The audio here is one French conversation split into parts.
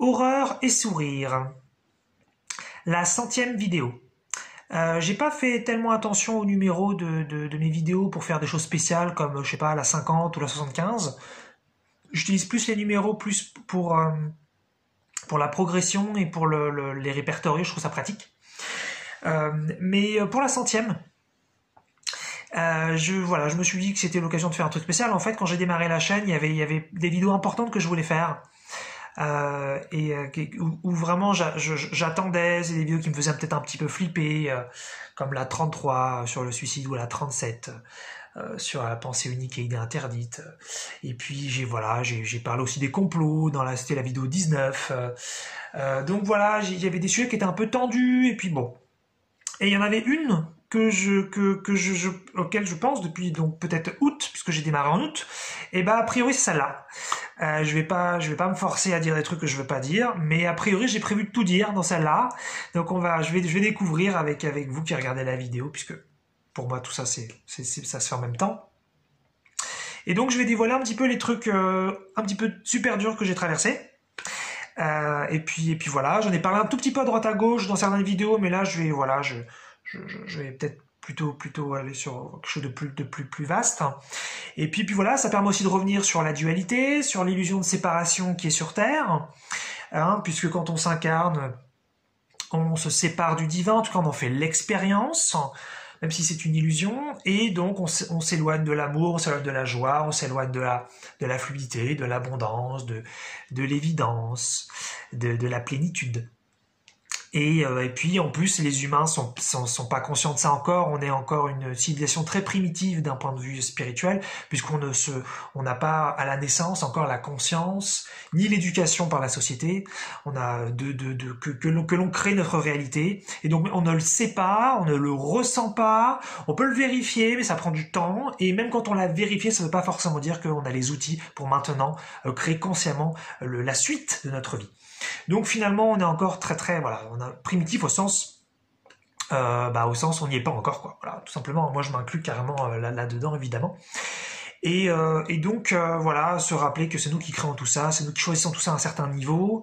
Horreur et sourire. La 100e vidéo. J'ai pas fait tellement attention au numéro de mes vidéos pour faire des choses spéciales comme, je sais pas, la 50 ou la 75. J'utilise plus les numéros plus pour la progression et pour les répertorier, je trouve ça pratique. Mais pour la 100e, je me suis dit que c'était l'occasion de faire un truc spécial. En fait, quand j'ai démarré la chaîne, il y avait des vidéos importantes que je voulais faire. Où vraiment j'attendais, c'est des vidéos qui me faisaient peut-être un petit peu flipper, comme la 33 sur le suicide ou la 37 sur la pensée unique et idée interdite. Et puis j'ai parlé aussi des complots c'était la vidéo 19. Donc voilà, il y avait des sujets qui étaient un peu tendus et puis bon. Et il y en avait une auquel je pense depuis donc peut-être août, puisque j'ai démarré en août. Et a priori c'est celle-là. Je vais pas me forcer à dire des trucs que je veux pas dire, mais a priori j'ai prévu de tout dire dans celle-là. Donc je vais découvrir avec vous qui regardez la vidéo, puisque pour moi tout ça ça se fait en même temps. Et donc je vais dévoiler un petit peu les trucs un petit peu super durs que j'ai traversés. Et puis voilà, j'en ai parlé un tout petit peu à droite à gauche dans certaines vidéos, mais là je vais peut-être plutôt aller sur quelque chose de plus vaste. Et puis voilà, ça permet aussi de revenir sur la dualité, sur l'illusion de séparation qui est sur Terre, puisque quand on s'incarne, on se sépare du divin, en tout cas on en fait l'expérience, même si c'est une illusion, et donc on s'éloigne de l'amour, on s'éloigne de la joie, on s'éloigne de la fluidité, de l'abondance, de l'évidence, de la plénitude. Et puis en plus les humains sont pas conscients de ça encore, on est encore une civilisation très primitive d'un point de vue spirituel, puisqu'on n'a pas à la naissance encore la conscience, ni l'éducation par la société, on a que l'on crée notre réalité, et donc on ne le sait pas, on ne le ressent pas, on peut le vérifier, mais ça prend du temps, et même quand on l'a vérifié, ça ne veut pas forcément dire qu'on a les outils pour maintenant créer consciemment la suite de notre vie. Donc finalement, on est encore très on a primitif au sens on n'y est pas encore quoi. Voilà, tout simplement. Moi, je m'inclus carrément là-dedans évidemment. Et donc voilà, se rappeler que c'est nous qui créons tout ça, c'est nous qui choisissons tout ça à un certain niveau.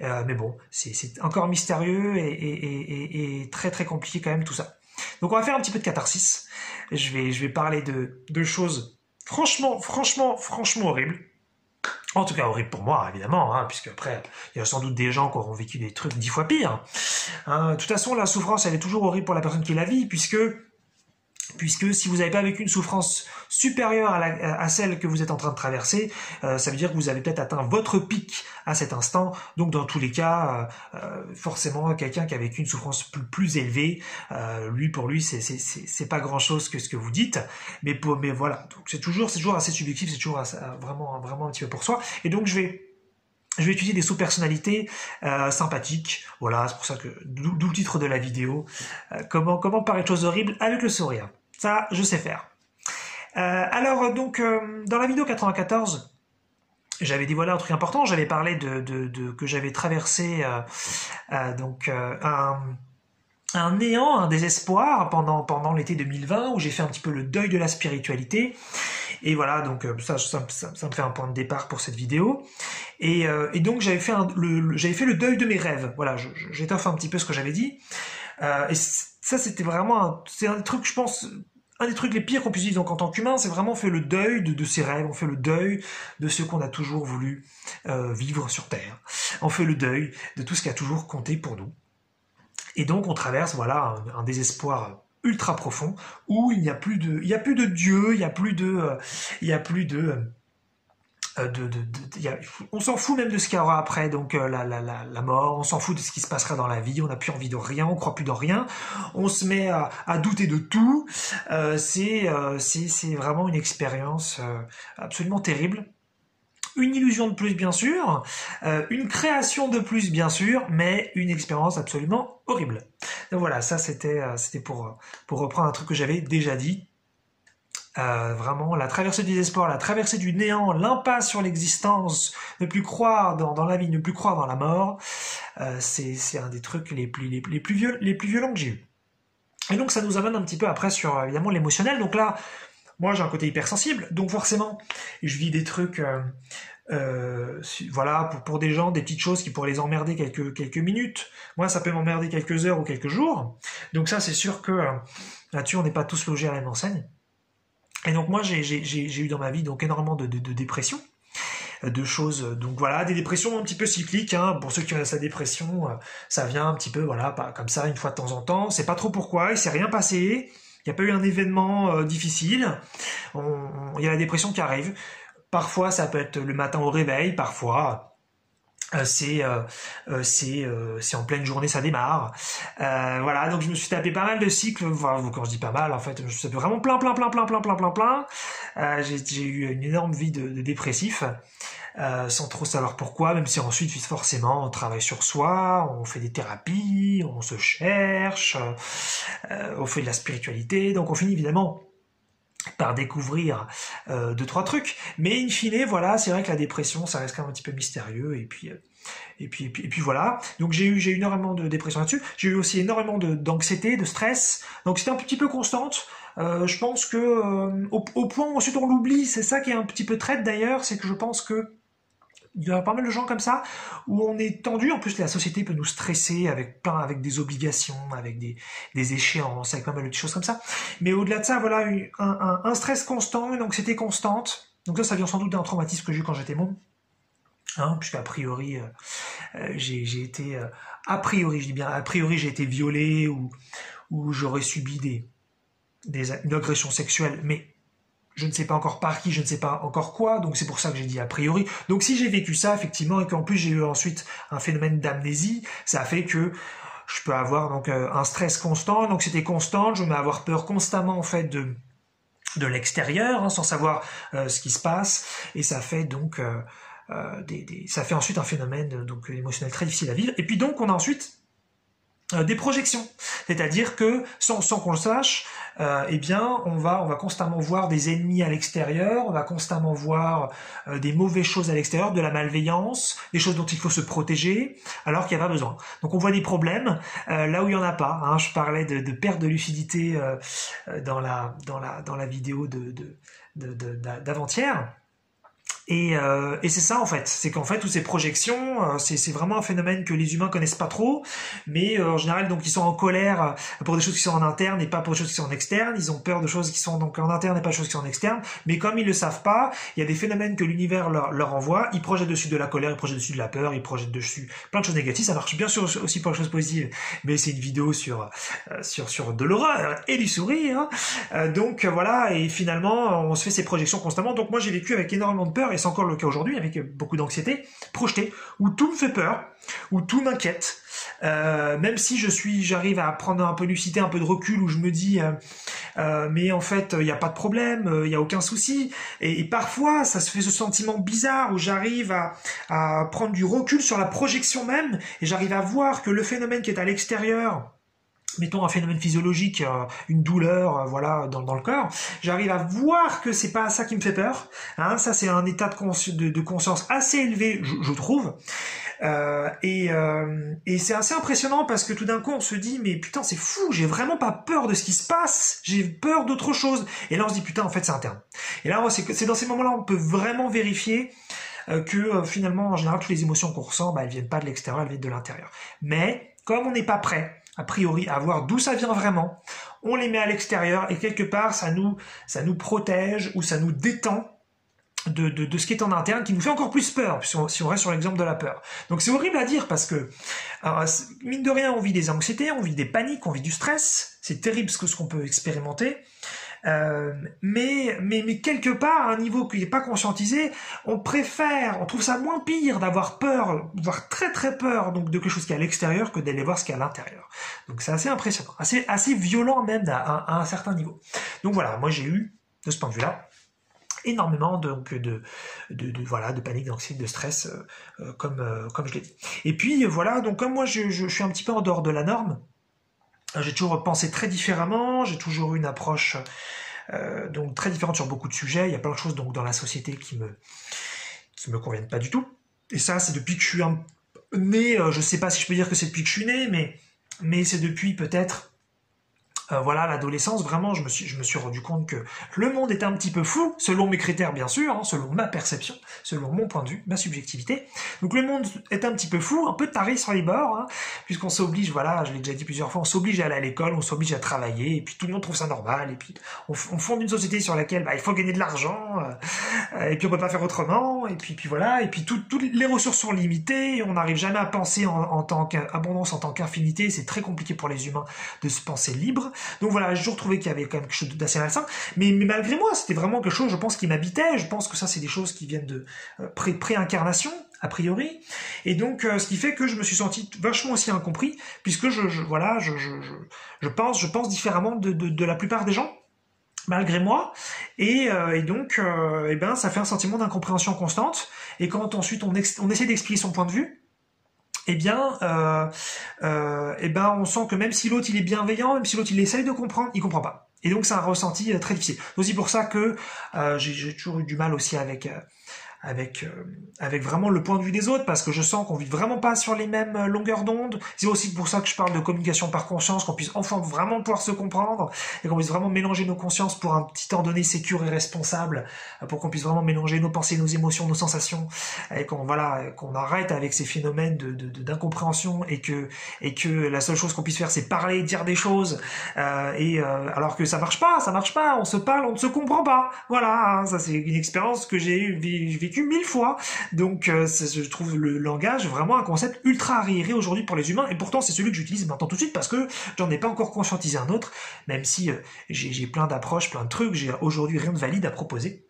Mais bon, c'est encore mystérieux et très compliqué quand même tout ça. Donc on va faire un petit peu de catharsis. Je vais parler de choses franchement horribles. En tout cas, horrible pour moi, évidemment, puisque après, il y a sans doute des gens qui auront vécu des trucs 10 fois pires. De toute façon, la souffrance, elle est toujours horrible pour la personne qui la vit, puisque si vous n'avez pas vécu une souffrance supérieure à celle que vous êtes en train de traverser, ça veut dire que vous avez peut-être atteint votre pic à cet instant. Donc dans tous les cas, forcément, quelqu'un qui a vécu une souffrance plus élevée, pour lui, c'est pas grand-chose que ce que vous dites. Mais voilà, donc c'est toujours assez subjectif, c'est toujours vraiment un petit peu pour soi. Et donc je vais étudier des sous-personnalités sympathiques. Voilà, c'est pour ça que d'où le titre de la vidéo. Comment parler de choses horribles avec le sourire. Ça, je sais faire. Alors donc, dans la vidéo 94, j'avais dévoilé un truc important. J'avais parlé que j'avais traversé un néant, un désespoir pendant l'été 2020 où j'ai fait un petit peu le deuil de la spiritualité. Et voilà, donc ça me fait un point de départ pour cette vidéo. Et donc j'avais fait le deuil de mes rêves. Voilà, j'étoffe un petit peu ce que j'avais dit. Et ça, c'était vraiment c'est un truc, je pense, un des trucs les pires qu'on puisse vivre. Donc en tant qu'humain, c'est vraiment fait le deuil de ses rêves, on fait le deuil de ce qu'on a toujours voulu vivre sur Terre. On fait le deuil de tout ce qui a toujours compté pour nous. Et donc on traverse un désespoir ultra profond où il n'y a plus de Dieu, on s'en fout même de ce qu'il y aura après, donc la mort, on s'en fout de ce qui se passera dans la vie, on n'a plus envie de rien, on croit plus dans rien, on se met à douter de tout. C'est vraiment une expérience absolument terrible. Une illusion de plus, bien sûr, une création de plus, bien sûr, mais une expérience absolument horrible. Donc voilà, ça c'était pour reprendre un truc que j'avais déjà dit. Vraiment, la traversée du désespoir, la traversée du néant, l'impasse sur l'existence, ne plus croire dans la vie, ne plus croire dans la mort, c'est un des trucs les plus violents que j'ai eu. Et donc ça nous amène un petit peu après sur évidemment l'émotionnel. Donc là, moi j'ai un côté hypersensible, donc forcément je vis des trucs voilà, pour des gens, des petites choses qui pourraient les emmerder quelques minutes. Moi, ça peut m'emmerder quelques heures ou quelques jours. Donc ça, c'est sûr que là-dessus, on n'est pas tous logés à la même enseigne. Et donc moi, j'ai eu dans ma vie donc énormément de dépression, de choses, donc voilà, des dépressions un petit peu cycliques, hein. Pour ceux qui ont sa dépression, ça vient un petit peu, voilà, comme ça, une fois de temps en temps. C'est pas trop pourquoi, il s'est rien passé. Il n'y a pas eu un événement difficile. Il y a la dépression qui arrive. Parfois, ça peut être le matin au réveil. Parfois, c'est en pleine journée, ça démarre. Voilà, donc je me suis tapé pas mal de cycles. Enfin, quand je dis pas mal, en fait, je me suis tapé vraiment plein. J'ai eu une énorme vie de dépressif. Sans trop savoir pourquoi, même si ensuite, forcément, on travaille sur soi, on fait des thérapies, on se cherche, on fait de la spiritualité, donc on finit évidemment par découvrir deux, trois trucs, mais in fine, voilà, c'est vrai que la dépression, ça reste quand même un petit peu mystérieux, et puis voilà. Donc j'ai eu énormément de dépression là-dessus. J'ai eu aussi énormément d'anxiété, de stress, donc c'était un petit peu constante. Je pense que au point où ensuite on l'oublie, c'est ça qui est un petit peu traite d'ailleurs, c'est que je pense que il y a pas mal de gens comme ça où on est tendu. En plus, la société peut nous stresser avec des obligations, avec des échéances, avec pas mal de choses comme ça. Mais au-delà de ça, voilà, un stress constant, une anxiété constante. Donc ça vient sans doute d'un traumatisme que j'ai eu quand j'étais môme. Hein, puisqu'à priori, j'ai été, a priori, je dis bien, a priori, j'ai été violé ou j'aurais subi une agression sexuelle, mais je ne sais pas encore par qui, je ne sais pas encore quoi, donc c'est pour ça que j'ai dit a priori. Donc si j'ai vécu ça, effectivement, et qu'en plus j'ai eu ensuite un phénomène d'amnésie, ça fait que je peux avoir donc un stress constant, donc c'était constant, je vais avoir peur constamment en fait de l'extérieur, hein, sans savoir ce qui se passe, et ça fait donc ça fait ensuite un phénomène donc émotionnel très difficile à vivre. Et puis donc on a ensuite des projections, c'est-à-dire que sans qu'on le sache, eh bien on va constamment voir des ennemis à l'extérieur, on va constamment voir des mauvaises choses à l'extérieur, de la malveillance, des choses dont il faut se protéger, alors qu'il n'y a pas besoin. Donc on voit des problèmes là où il y en a pas. Hein. Je parlais de perte de lucidité dans la vidéo d'avant-hier. Et c'est ça en fait, c'est qu'en fait toutes ces projections, c'est vraiment un phénomène que les humains connaissent pas trop, mais en général donc ils sont en colère pour des choses qui sont en interne et pas pour des choses qui sont en externe. Ils ont peur de choses qui sont donc en interne et pas de choses qui sont en externe. Mais comme ils le savent pas, il y a des phénomènes que l'univers leur envoie. Ils projettent dessus de la colère, ils projettent dessus de la peur, ils projettent dessus plein de choses négatives. Ça marche bien sûr aussi pour les choses positives, mais c'est une vidéo sur de l'horreur et du sourire. Donc voilà, et finalement on se fait ces projections constamment. Donc moi j'ai vécu avec énormément de peur. Et c'est encore le cas aujourd'hui, avec beaucoup d'anxiété projetée, où tout me fait peur, où tout m'inquiète, même si j'arrive à prendre un peu de lucidité, un peu de recul, où je me dis, mais en fait, il n'y a pas de problème, il n'y a aucun souci, et parfois, ça se fait ce sentiment bizarre, où j'arrive à prendre du recul sur la projection même, et j'arrive à voir que le phénomène qui est à l'extérieur, mettons un phénomène physiologique, une douleur, voilà, dans le corps, j'arrive à voir que c'est pas ça qui me fait peur. Hein, ça c'est un état de conscience assez élevé, je trouve. Et c'est assez impressionnant parce que tout d'un coup on se dit mais putain c'est fou, j'ai vraiment pas peur de ce qui se passe, j'ai peur d'autre chose. Et là on se dit putain en fait c'est interne. Et là c'est dans ces moments-là on peut vraiment vérifier que finalement en général toutes les émotions qu'on ressent, elles viennent pas de l'extérieur, elles viennent de l'intérieur. Mais comme on n'est pas prêt a priori, à voir d'où ça vient vraiment, on les met à l'extérieur et quelque part ça nous protège ou ça nous détend de ce qui est en interne, qui nous fait encore plus peur, si on reste sur l'exemple de la peur. Donc c'est horrible à dire parce que, alors, mine de rien, on vit des anxiétés, on vit des paniques, on vit du stress, c'est terrible ce qu'on peut expérimenter, mais quelque part, à un niveau qui n'est pas conscientisé, on trouve ça moins pire d'avoir peur, voire très très peur, donc de quelque chose qui est à l'extérieur que d'aller voir ce qui est à l'intérieur. Donc c'est assez impressionnant, assez violent même à un certain niveau. Donc voilà, moi j'ai eu, de ce point de vue-là, énormément donc de panique, d'anxiété, de stress, comme je l'ai dit. Et puis voilà, donc comme moi je suis un petit peu en dehors de la norme, j'ai toujours pensé très différemment, j'ai toujours eu une approche donc très différente sur beaucoup de sujets. Il y a plein de choses donc dans la société qui me conviennent pas du tout. Et ça, c'est depuis que je suis né. Je sais pas si je peux dire que c'est depuis que je suis né, mais c'est depuis peut-être Voilà, l'adolescence, vraiment, je me suis rendu compte que le monde était un petit peu fou, selon mes critères bien sûr, hein, selon ma perception, selon mon point de vue, ma subjectivité. Donc le monde est un petit peu fou, un peu taré sur les bords, hein, puisqu'on s'oblige, voilà, je l'ai déjà dit plusieurs fois, on s'oblige à aller à l'école, on s'oblige à travailler, et puis tout le monde trouve ça normal, et puis on fonde une société sur laquelle il faut gagner de l'argent, et puis on peut pas faire autrement, et puis voilà, et puis toutes les ressources sont limitées, on n'arrive jamais à penser en tant qu'abondance, en tant qu'infinité, c'est très compliqué pour les humains de se penser libre. Donc voilà, j'ai toujours trouvé qu'il y avait quand même quelque chose d'assez malsain, mais malgré moi, c'était vraiment quelque chose, je pense, qui m'habitait. Je pense que ça, c'est des choses qui viennent de pré-incarnation, a priori, et donc ce qui fait que je me suis senti vachement aussi incompris, puisque voilà, je pense différemment de la plupart des gens, malgré moi, et donc et ben ça fait un sentiment d'incompréhension constante, et quand ensuite on essaie d'expliquer son point de vue, eh bien, on sent que même si l'autre il est bienveillant, même si l'autre il essaye de comprendre, il comprend pas. Et donc c'est un ressenti très difficile. C'est aussi pour ça que j'ai toujours eu du mal aussi avec vraiment le point de vue des autres, parce que je sens qu'on vit vraiment pas sur les mêmes longueurs d'onde. C'est aussi pour ça que je parle de communication par conscience, qu'on puisse enfin vraiment pouvoir se comprendre, et qu'on puisse vraiment mélanger nos consciences pour un petit temps donné sécure et responsable, pour qu'on puisse vraiment mélanger nos pensées, nos émotions, nos sensations, et qu'on arrête avec ces phénomènes d'incompréhension, et que la seule chose qu'on puisse faire c'est parler, dire des choses, alors que ça marche pas, on se parle, on ne se comprend pas. Voilà, hein, ça c'est une expérience que j'ai vécue 1000 fois. Donc je trouve le langage vraiment un concept ultra arriéré aujourd'hui pour les humains, et pourtant c'est celui que j'utilise maintenant tout de suite, parce que j'en ai pas encore conscientisé un autre, même si j'ai plein d'approches, plein de trucs, j'ai aujourd'hui rien de valide à proposer.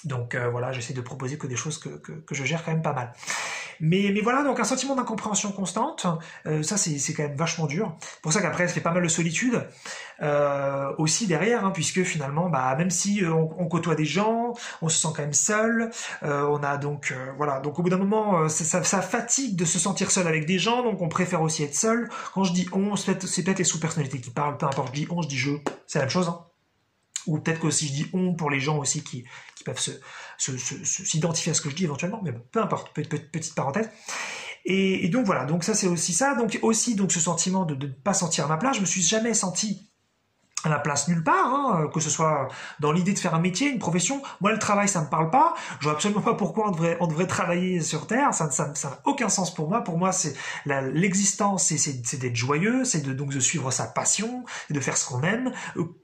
Donc voilà, j'essaie de proposer que des choses que je gère quand même pas mal. Mais voilà, donc un sentiment d'incompréhension constante, ça c'est quand même vachement dur. C'est pour ça qu'après, ça fait pas mal de solitude aussi derrière, hein, puisque finalement, même si on côtoie des gens, on se sent quand même seul. On a donc voilà, donc au bout d'un moment, ça fatigue de se sentir seul avec des gens, donc on préfère aussi être seul. Quand je dis on, c'est peut-être les sous-personnalités qui parlent, peu importe, je dis on, je dis je, c'est la même chose, hein. Ou peut-être que si je dis on pour les gens aussi qui peuvent s'identifier à ce que je dis éventuellement, mais bon, peu importe, petite parenthèse. Et donc voilà, donc ça c'est aussi ça, donc aussi donc ce sentiment de ne pas sentir à ma place. Je me suis jamais senti à ma place nulle part, hein, que ce soit dans l'idée de faire un métier, une profession. Moi, le travail, ça me parle pas. Je vois absolument pas pourquoi on devrait travailler sur Terre. Ça n'a aucun sens pour moi. Pour moi, c'est l'existence, c'est d'être joyeux, c'est donc de suivre sa passion, et de faire ce qu'on aime.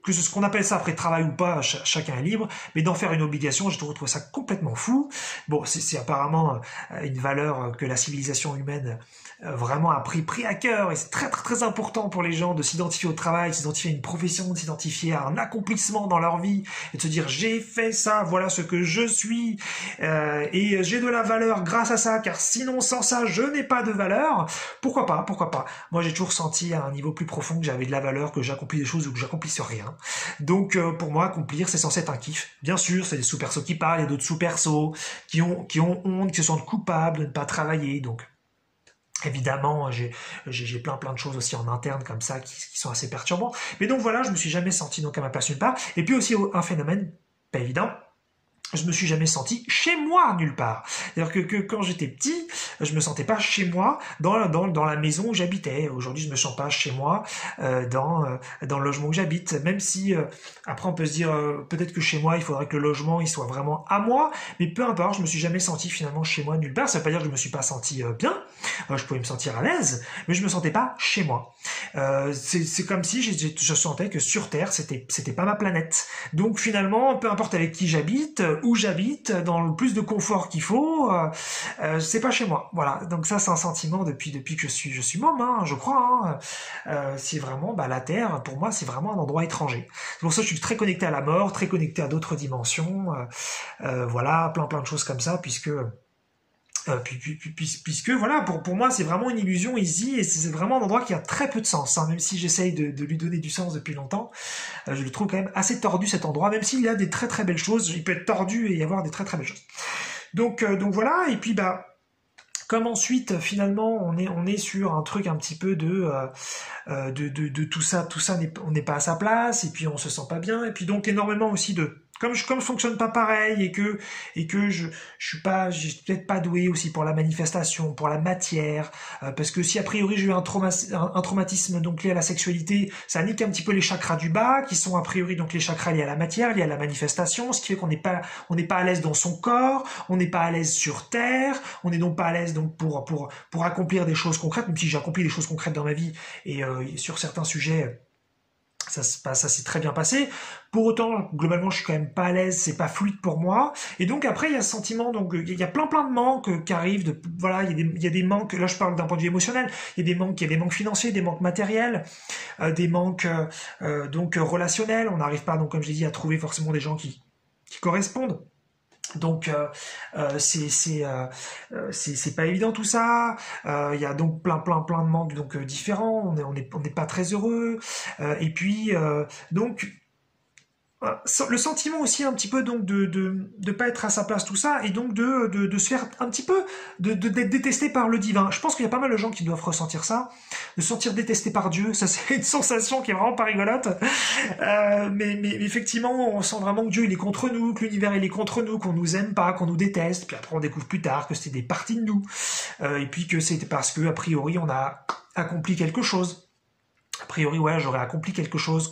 Que ce qu'on appelle ça après travail ou pas, chacun est libre. Mais d'en faire une obligation, je trouve ça complètement fou. Bon, c'est apparemment une valeur que la civilisation humaine vraiment a pris à cœur, et c'est très très très important pour les gens de s'identifier au travail, de s'identifier à une profession, de s'identifier à un accomplissement dans leur vie, et de se dire j'ai fait ça, voilà ce que je suis, et j'ai de la valeur grâce à ça, car sinon sans ça je n'ai pas de valeur. Pourquoi pas. Moi j'ai toujours senti à un niveau plus profond que j'avais de la valeur, que j'accomplis des choses ou que j'accomplisse rien. Donc pour moi accomplir c'est censé être un kiff. Bien sûr c'est des sous-persos qui parlent, il y a d'autres sous-persos qui ont honte, qui se sentent coupables de ne pas travailler, donc évidemment, j'ai plein de choses aussi en interne comme ça qui sont assez perturbants. Mais donc voilà, je me suis jamais senti donc à ma place nulle part. Et puis aussi un phénomène pas évident, je me suis jamais senti chez moi nulle part. C'est-à-dire que quand j'étais petit, je me sentais pas chez moi dans la maison où j'habitais. Aujourd'hui, je me sens pas chez moi dans le logement où j'habite. Même si après on peut se dire peut-être que chez moi, il faudrait que le logement il soit vraiment à moi. Mais peu importe, je me suis jamais senti finalement chez moi nulle part. Ça veut pas dire que je me suis pas senti bien. Je pouvais me sentir à l'aise, mais je me sentais pas chez moi. C'est comme si je sentais que sur Terre, c'était pas ma planète. Donc finalement, peu importe avec qui j'habite, où j'habite, dans le plus de confort qu'il faut, c'est pas chez moi. Voilà. Donc ça, c'est un sentiment depuis que je suis môme, hein, je crois. Hein. C'est vraiment, la Terre, pour moi, c'est vraiment un endroit étranger. C'est pour ça que je suis très connecté à la mort, très connecté à d'autres dimensions. Voilà, plein de choses comme ça, puisque voilà, pour moi c'est vraiment une illusion ici, et c'est vraiment un endroit qui a très peu de sens, hein, même si j'essaye de lui donner du sens depuis longtemps. Je le trouve quand même assez tordu cet endroit, même s'il y a des très très belles choses, il peut être tordu et y avoir des très très belles choses. Donc voilà, et puis comme ensuite finalement on est sur un truc un petit peu de tout ça on n'est pas à sa place, et puis on se sent pas bien, et puis donc énormément aussi de comme je fonctionne pas pareil et que j'ai peut-être pas doué aussi pour la manifestation, pour la matière, parce que si a priori j'ai eu un traumatisme donc lié à la sexualité, ça nique un petit peu les chakras du bas, qui sont a priori donc les chakras liés à la matière, liés à la manifestation, ce qui fait qu'on n'est pas à l'aise dans son corps, on n'est pas à l'aise sur terre, on n'est donc pas à l'aise donc pour accomplir des choses concrètes, même si j'ai accompli des choses concrètes dans ma vie et sur certains sujets. Ça s'est très bien passé. Pour autant, globalement, je suis quand même pas à l'aise, c'est pas fluide pour moi. Et donc après, il y a ce sentiment, donc il y a plein de manques qui arrivent. Voilà, il y a des manques. Là, je parle d'un point de vue émotionnel. Il y a des manques financiers, des manques matériels, des manques donc relationnels. On n'arrive pas, donc comme je l'ai dit, à trouver forcément des gens qui correspondent. Donc c'est pas évident tout ça. Il y a donc plein de manques donc différents. On n'est pas très heureux. Et puis donc le sentiment aussi un petit peu donc de pas être à sa place tout ça et donc de se faire un petit peu d'être détesté par le divin. Je pense qu'il y a pas mal de gens qui doivent ressentir ça, de se sentir détesté par Dieu. Ça c'est une sensation qui est vraiment pas rigolote. Mais effectivement on sent vraiment que Dieu il est contre nous, que l'univers il est contre nous, qu'on nous aime pas, qu'on nous déteste. Puis après on découvre plus tard que c'était des parties de nous et puis que c'était parce que a priori on a accompli quelque chose. A priori, ouais, j'aurais accompli quelque chose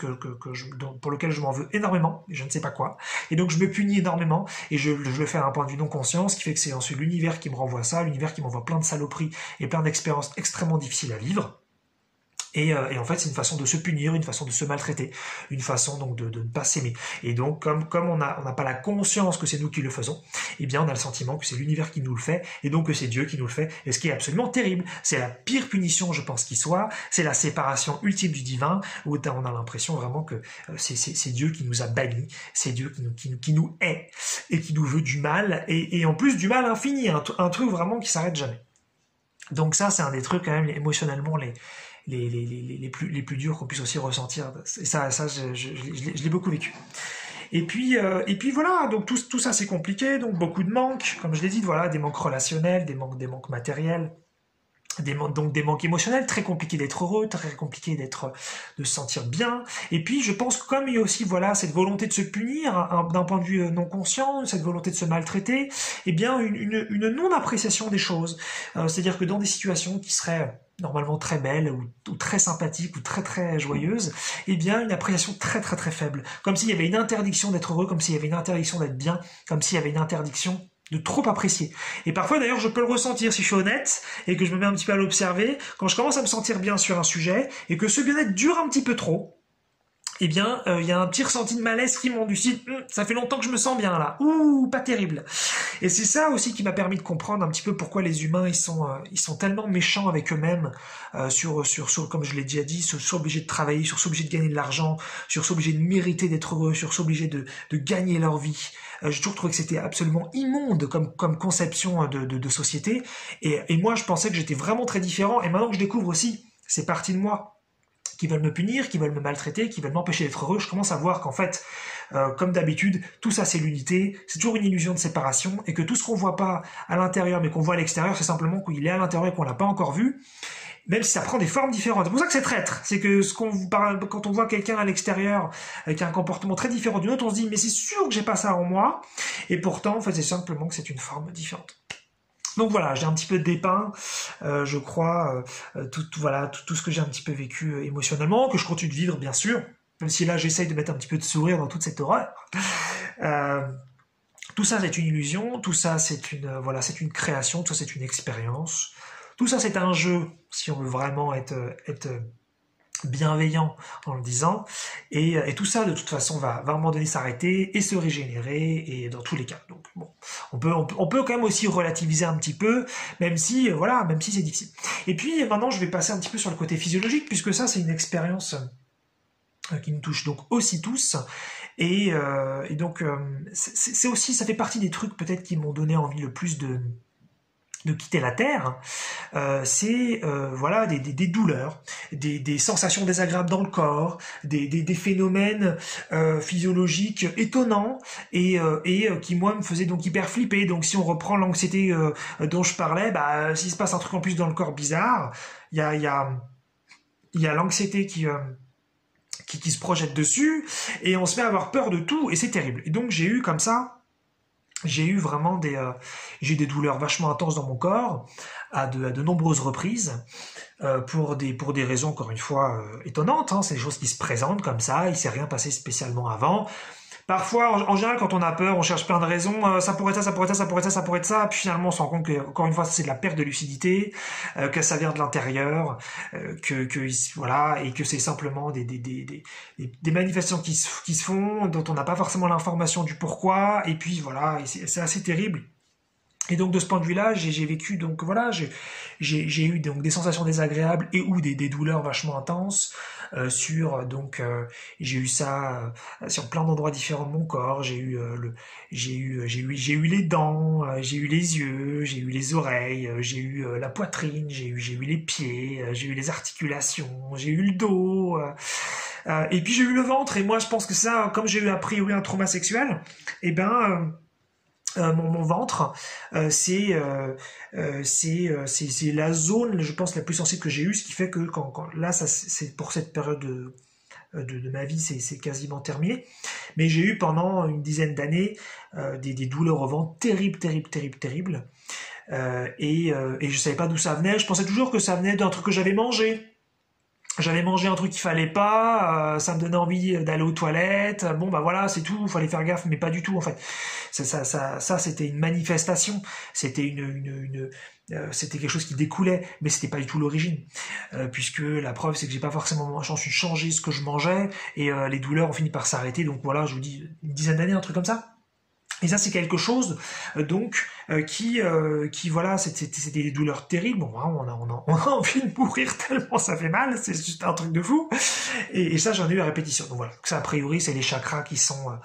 pour lequel je m'en veux énormément, et je ne sais pas quoi. Et donc, je me punis énormément, et je le fais à un point de vue non-conscient, ce qui fait que c'est ensuite l'univers qui me renvoie ça, l'univers qui m'envoie plein de saloperies et plein d'expériences extrêmement difficiles à vivre. Et en fait, c'est une façon de se punir, une façon de se maltraiter, une façon donc de ne pas s'aimer. Et donc, comme on n'a pas la conscience que c'est nous qui le faisons, eh bien, on a le sentiment que c'est l'univers qui nous le fait, et donc que c'est Dieu qui nous le fait. Et ce qui est absolument terrible, c'est la pire punition, je pense, qui soit. C'est la séparation ultime du divin, où on a l'impression vraiment que c'est Dieu qui nous a bannis, c'est Dieu qui nous hait et qui nous veut du mal, et en plus du mal infini, un truc vraiment qui s'arrête jamais. Donc ça, c'est un des trucs quand même émotionnellement les plus durs qu'on puisse aussi ressentir. Et ça je l'ai beaucoup vécu. Et puis voilà, donc tout ça c'est compliqué, donc beaucoup de manques, comme je l'ai dit, voilà, des manques relationnels, des manques matériels, donc des manques émotionnels, très compliqué d'être heureux, très compliqué de se sentir bien. Et puis je pense que comme il y a aussi voilà cette volonté de se punir d'un point de vue non conscient, cette volonté de se maltraiter, eh bien une non-appréciation des choses. C'est-à-dire que dans des situations qui seraient normalement très belles ou très sympathiques ou très joyeuses, eh bien une appréciation très faible. Comme s'il y avait une interdiction d'être heureux, comme s'il y avait une interdiction d'être bien, comme s'il y avait une interdiction de trop apprécier. Et parfois d'ailleurs je peux le ressentir si je suis honnête et que je me mets un petit peu à l'observer, quand je commence à me sentir bien sur un sujet et que ce bien-être dure un petit peu trop, eh bien, y a un petit ressenti de malaise qui monte du style ça fait longtemps que je me sens bien là. Ouh, pas terrible. Et c'est ça aussi qui m'a permis de comprendre un petit peu pourquoi les humains ils sont tellement méchants avec eux-mêmes sur comme je l'ai déjà dit, sont obligés de travailler, sont obligés de gagner de l'argent, sont obligés de mériter d'être heureux, sont obligés de gagner leur vie. J'ai toujours trouvé que c'était absolument immonde comme conception de société. Et moi, je pensais que j'étais vraiment très différent. Et maintenant que je découvre aussi ces parties de moi qui veulent me punir, qui veulent me maltraiter, qui veulent m'empêcher d'être heureux, je commence à voir qu'en fait, comme d'habitude, tout ça c'est l'unité, c'est toujours une illusion de séparation, et que tout ce qu'on voit pas à l'intérieur mais qu'on voit à l'extérieur, c'est simplement qu'il est à l'intérieur et qu'on l'a pas encore vu, même si ça prend des formes différentes. C'est pour ça que c'est traître. C'est que quand on voit quelqu'un à l'extérieur avec un comportement très différent d'une autre, on se dit mais c'est sûr que j'ai pas ça en moi, et pourtant en fait c'est simplement que c'est une forme différente. Donc voilà, j'ai un petit peu dépeint, je crois, tout ce que j'ai un petit peu vécu émotionnellement, que je continue de vivre bien sûr, même si là j'essaye de mettre un petit peu de sourire dans toute cette horreur. Tout ça c'est une illusion, tout ça c'est une création, tout ça c'est une expérience, tout ça c'est un jeu, si on veut vraiment être bienveillant en le disant, et tout ça de toute façon va à un moment donné s'arrêter et se régénérer, et dans tous les cas. Donc bon, on peut quand même aussi relativiser un petit peu, même si c'est difficile. Et puis maintenant je vais passer un petit peu sur le côté physiologique, puisque ça c'est une expérience qui nous touche donc aussi tous, et donc c'est aussi, ça fait partie des trucs peut-être qui m'ont donné envie le plus de quitter la Terre, c'est des douleurs, des sensations désagréables dans le corps, des phénomènes physiologiques étonnants et qui moi me faisaient donc hyper flipper. Donc si on reprend l'anxiété dont je parlais, s'il se passe un truc en plus dans le corps bizarre, il y a l'anxiété qui qui se projette dessus, et on se met à avoir peur de tout, et c'est terrible. Et donc j'ai eu comme ça, j'ai eu vraiment j'ai eu des douleurs vachement intenses dans mon corps, à de nombreuses reprises, pour des raisons, encore une fois, étonnantes, hein. C'est des choses qui se présentent comme ça, il s'est rien passé spécialement avant. Parfois, en général, quand on a peur, on cherche plein de raisons. Ça pourrait être ça, ça pourrait être ça, ça pourrait être ça, ça pourrait être ça. Puis finalement, on se rend compte que, encore une fois, c'est de la perte de lucidité, que ça vient de l'intérieur, voilà, et que c'est simplement des manifestations qui se font, dont on n'a pas forcément l'information du pourquoi. Et puis voilà, et c'est assez terrible. Et donc de ce point de vue-là, j'ai vécu, donc voilà, j'ai eu donc des sensations désagréables et ou des douleurs vachement intenses j'ai eu ça sur plein d'endroits différents de mon corps. J'ai eu les dents, j'ai eu les yeux, j'ai eu les oreilles, j'ai eu la poitrine, j'ai eu les pieds, j'ai eu les articulations, j'ai eu le dos. Et puis j'ai eu le ventre. Et moi, je pense que ça, comme j'ai eu a priori un trauma sexuel, eh ben mon ventre, c'est la zone, je pense, la plus sensible que j'ai eue, ce qui fait que là, ça, c'est pour cette période de ma vie, c'est quasiment terminé. Mais j'ai eu pendant une dizaine d'années des douleurs au ventre terribles, terribles, terribles, terribles. Et je savais pas d'où ça venait. Je pensais toujours que ça venait d'un truc que j'avais mangé. J'avais mangé un truc qu'il fallait pas, ça me donnait envie d'aller aux toilettes. Bon bah voilà, c'est tout, fallait faire gaffe, mais pas du tout en fait. Ça c'était une manifestation, c'était c'était quelque chose qui découlait, mais c'était pas du tout l'origine, puisque la preuve c'est que j'ai pas forcément changé ce que je mangeais et les douleurs ont fini par s'arrêter. Donc voilà, je vous dis une dizaine d'années, un truc comme ça. Et ça, c'est quelque chose, qui voilà, c'était des douleurs terribles. Bon, vraiment, on a envie de mourir tellement ça fait mal. C'est juste un truc de fou. Et ça, j'en ai eu à répétition. Donc voilà. Ça, a priori, c'est les chakras qui sont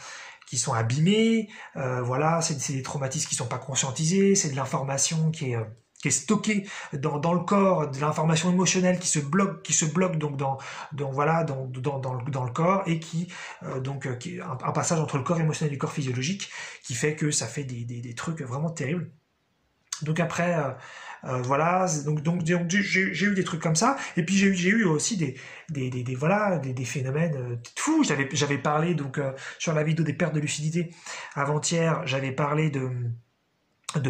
abîmés. Voilà, c'est des traumatismes qui sont pas conscientisés. C'est de l'information qui est stockée dans le corps, de l'information émotionnelle qui se bloque donc dans le corps et qui est un passage entre le corps émotionnel et le corps physiologique qui fait que ça fait des trucs vraiment terribles. Donc après voilà, donc j'ai eu des trucs comme ça, et puis j'ai eu aussi des phénomènes fous. J'avais parlé donc sur la vidéo des pertes de lucidité avant-hier, j'avais parlé de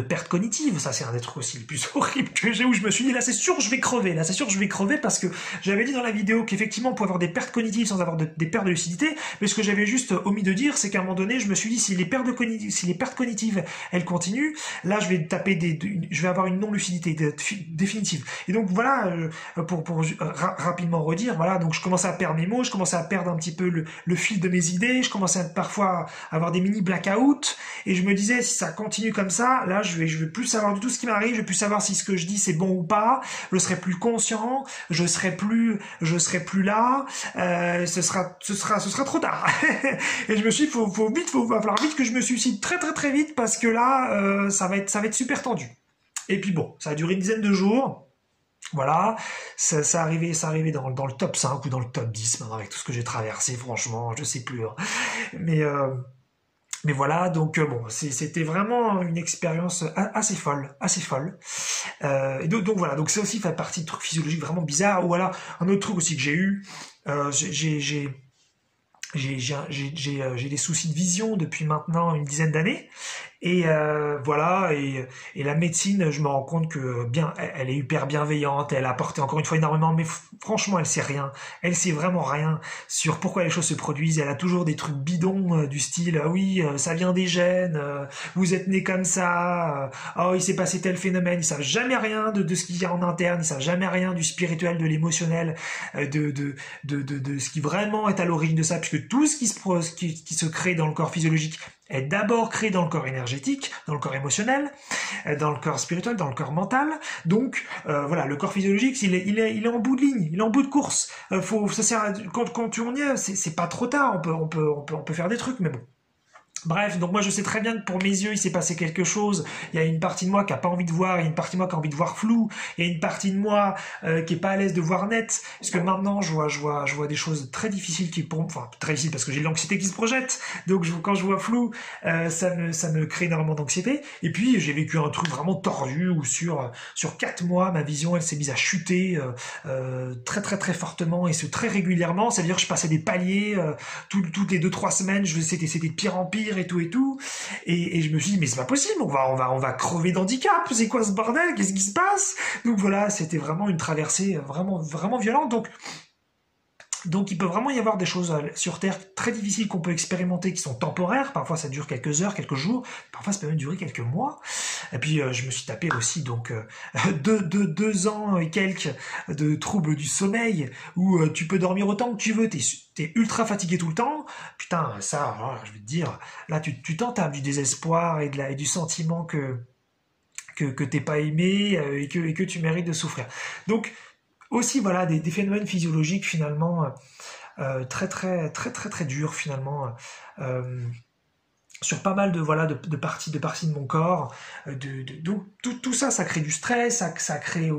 perte cognitive. Ça, c'est un des trucs aussi les plus horribles que j'ai, où je me suis dit, là, c'est sûr, je vais crever. Là, c'est sûr, je vais crever, parce que j'avais dit dans la vidéo qu'effectivement, on pouvait avoir des pertes cognitives sans avoir des pertes de lucidité. Mais ce que j'avais juste omis de dire, c'est qu'à un moment donné, je me suis dit, si les pertes cognitives, elles continuent, là, je vais avoir une non-lucidité définitive. Et donc, voilà, pour rapidement redire, voilà, donc je commençais à perdre mes mots, je commençais à perdre un petit peu le fil de mes idées, je commençais parfois à avoir des mini blackouts, et je me disais, si ça continue comme ça, là, je vais plus savoir du tout ce qui m'arrive, je vais plus savoir si ce que je dis c'est bon ou pas, je serai plus conscient, je serai plus là, ce sera trop tard. Et je me suis dit, va falloir vite que je me suicide très très très vite, parce que là, ça va être super tendu. Et puis bon, ça a duré une dizaine de jours. Voilà, ça arrivait dans le top 5 ou dans le top 10, maintenant, avec tout ce que j'ai traversé, franchement, je sais plus. Hein. Mais voilà, donc bon, c'était vraiment une expérience assez folle. Et donc voilà, donc c'est aussi fait partie de trucs physiologiques vraiment bizarres. Ou alors un autre truc aussi que j'ai eu, j'ai des soucis de vision depuis maintenant une dizaine d'années. Et voilà, et la médecine, je me rends compte que bien, elle est hyper bienveillante, elle a apporté encore une fois énormément, mais franchement, elle sait vraiment rien sur pourquoi les choses se produisent. Elle a toujours des trucs bidons du style, oui, ça vient des gènes, vous êtes né comme ça, oh, il s'est passé tel phénomène. Ils savent jamais rien de ce qu'il y a en interne, ils savent jamais rien du spirituel, de l'émotionnel, de ce qui vraiment est à l'origine de ça, puisque tout ce qui se crée dans le corps physiologique est d'abord créé dans le corps énergétique, dans le corps émotionnel, dans le corps spirituel, dans le corps mental. Donc voilà, le corps physiologique, il est en bout de ligne, il est en bout de course. Ça sert quand on y est, c'est pas trop tard, on peut faire des trucs, mais bon. Bref, donc moi je sais très bien que pour mes yeux il s'est passé quelque chose. Il y a une partie de moi qui a pas envie de voir, il y a une partie de moi qui a envie de voir flou, il y a une partie de moi qui est pas à l'aise de voir net. Parce que maintenant je vois des choses très difficiles qui pour, enfin très difficiles parce que j'ai de l'anxiété qui se projette. Donc quand je vois flou, ça me crée énormément d'anxiété. Et puis j'ai vécu un truc vraiment tordu où sur 4 mois ma vision elle s'est mise à chuter très très très fortement et ce très régulièrement. C'est-à-dire que je passais des paliers toutes les 2-3 semaines. C'était de pire en pire et tout. Et je me suis dit, mais c'est pas possible, on va crever d'handicap, c'est quoi ce bordel, qu'est-ce qui se passe? Donc voilà, c'était vraiment une traversée vraiment, vraiment violente. Donc il peut vraiment y avoir des choses sur Terre très difficiles qu'on peut expérimenter, qui sont temporaires. Parfois ça dure quelques heures, quelques jours. Parfois ça peut même durer quelques mois. Et puis je me suis tapé aussi donc 2 ans et quelques de troubles du sommeil où tu peux dormir autant que tu veux. T'es ultra fatigué tout le temps. Putain, ça, alors, je vais te dire, là tu t'entames du désespoir et du sentiment que t'es pas aimé et que tu mérites de souffrir. Donc aussi voilà des phénomènes physiologiques finalement très très très très très durs finalement euh, sur pas mal de parties de mon corps. Donc tout ça, ça crée du stress, ça crée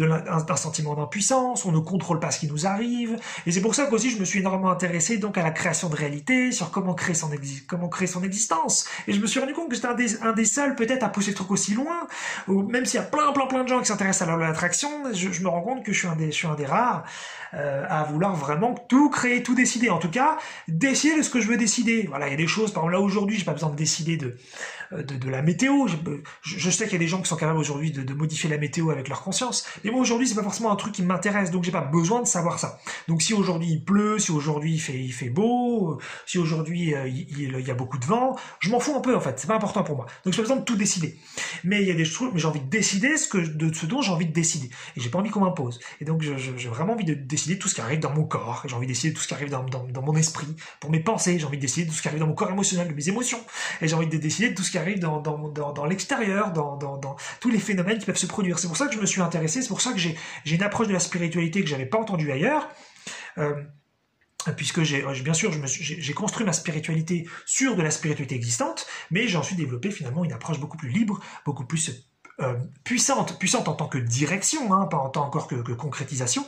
un sentiment d'impuissance, on ne contrôle pas ce qui nous arrive. Et c'est pour ça qu'aussi je me suis énormément intéressé donc à la création de réalité, sur comment créer son existence. Et je me suis rendu compte que j'étais un des seuls peut-être à pousser le truc aussi loin. Même s'il y a plein de gens qui s'intéressent à la loi de l'attraction, je me rends compte que je suis un des rares à vouloir vraiment tout créer, tout décider. En tout cas, décider de ce que je veux décider. Voilà, il y a des choses, par exemple là aujourd'hui, j'ai pas besoin de décider de la météo. Je sais qu'il y a des gens qui sont capables aujourd'hui de modifier la météo avec leur conscience. Mais moi aujourd'hui, c'est pas forcément un truc qui m'intéresse, donc j'ai pas besoin de savoir ça. Donc si aujourd'hui il pleut, si aujourd'hui il fait beau, si aujourd'hui il y a beaucoup de vent, je m'en fous un peu en fait. C'est pas important pour moi. Donc j'ai pas besoin de tout décider. Mais il y a des trucs, mais j'ai envie de décider de ce dont j'ai envie de décider. Et j'ai pas envie qu'on m'impose. Et donc j'ai vraiment envie de décider tout ce qui arrive dans mon corps. Et j'ai envie de décider tout ce qui arrive dans mon esprit, pour mes pensées. J'ai envie de décider de tout ce qui arrive dans mon corps émotionnel, de mes émotions. Et j'ai envie de décider de tout ce qui arrive dans l'extérieur, dans tous les phénomènes qui peuvent se produire. C'est pour ça que je me suis intéressé, c'est pour ça que j'ai une approche de la spiritualité que j'avais pas entendue ailleurs. Puisque bien sûr j'ai construit ma spiritualité sur de la spiritualité existante, mais j'ai ensuite développé finalement une approche beaucoup plus libre, beaucoup plus puissante en tant que direction, hein, pas en tant encore que concrétisation.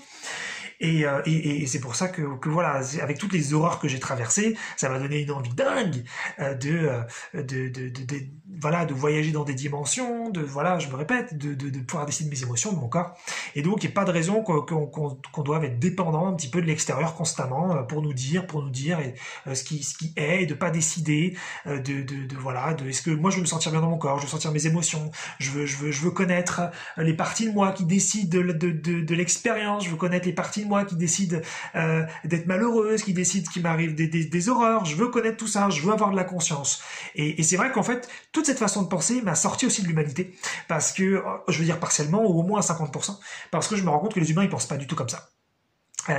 Et c'est pour ça que voilà, avec toutes les horreurs que j'ai traversées, ça m'a donné une envie dingue voilà, de voyager dans des dimensions, voilà, je me répète, de pouvoir décider de mes émotions, de mon corps. Et donc, il n'y a pas de raison qu'on doive être dépendant un petit peu de l'extérieur constamment pour nous dire ce qui est, et de pas décider voilà, est-ce que moi je veux me sentir bien dans mon corps, je veux sentir mes émotions, je veux connaître les parties de moi qui décident de l'expérience, je veux connaître les parties de moi qui décident d'être malheureuse, qui décident qu'il m'arrive des horreurs, je veux connaître tout ça, je veux avoir de la conscience. Et c'est vrai qu'en fait, toute cette façon de penser m'a sorti aussi de l'humanité, parce que, je veux dire partiellement, ou au moins à 50%, parce que je me rends compte que les humains, ils pensent pas du tout comme ça.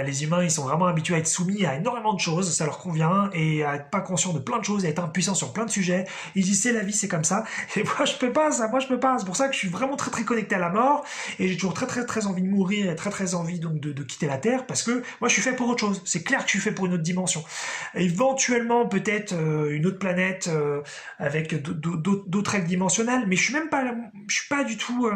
Les humains, ils sont vraiment habitués à être soumis à énormément de choses, ça leur convient, et à être pas conscients de plein de choses, et à être impuissants sur plein de sujets. Ils disent c'est la vie, c'est comme ça. Et moi je peux pas ça, moi je peux pas. C'est pour ça que je suis vraiment très très connecté à la mort, et j'ai toujours très très très envie de mourir, et très très envie donc de quitter la Terre, parce que moi je suis fait pour autre chose. C'est clair que je suis fait pour une autre dimension. Éventuellement peut-être une autre planète avec d'autres règles dimensionnelles, mais je suis pas du tout.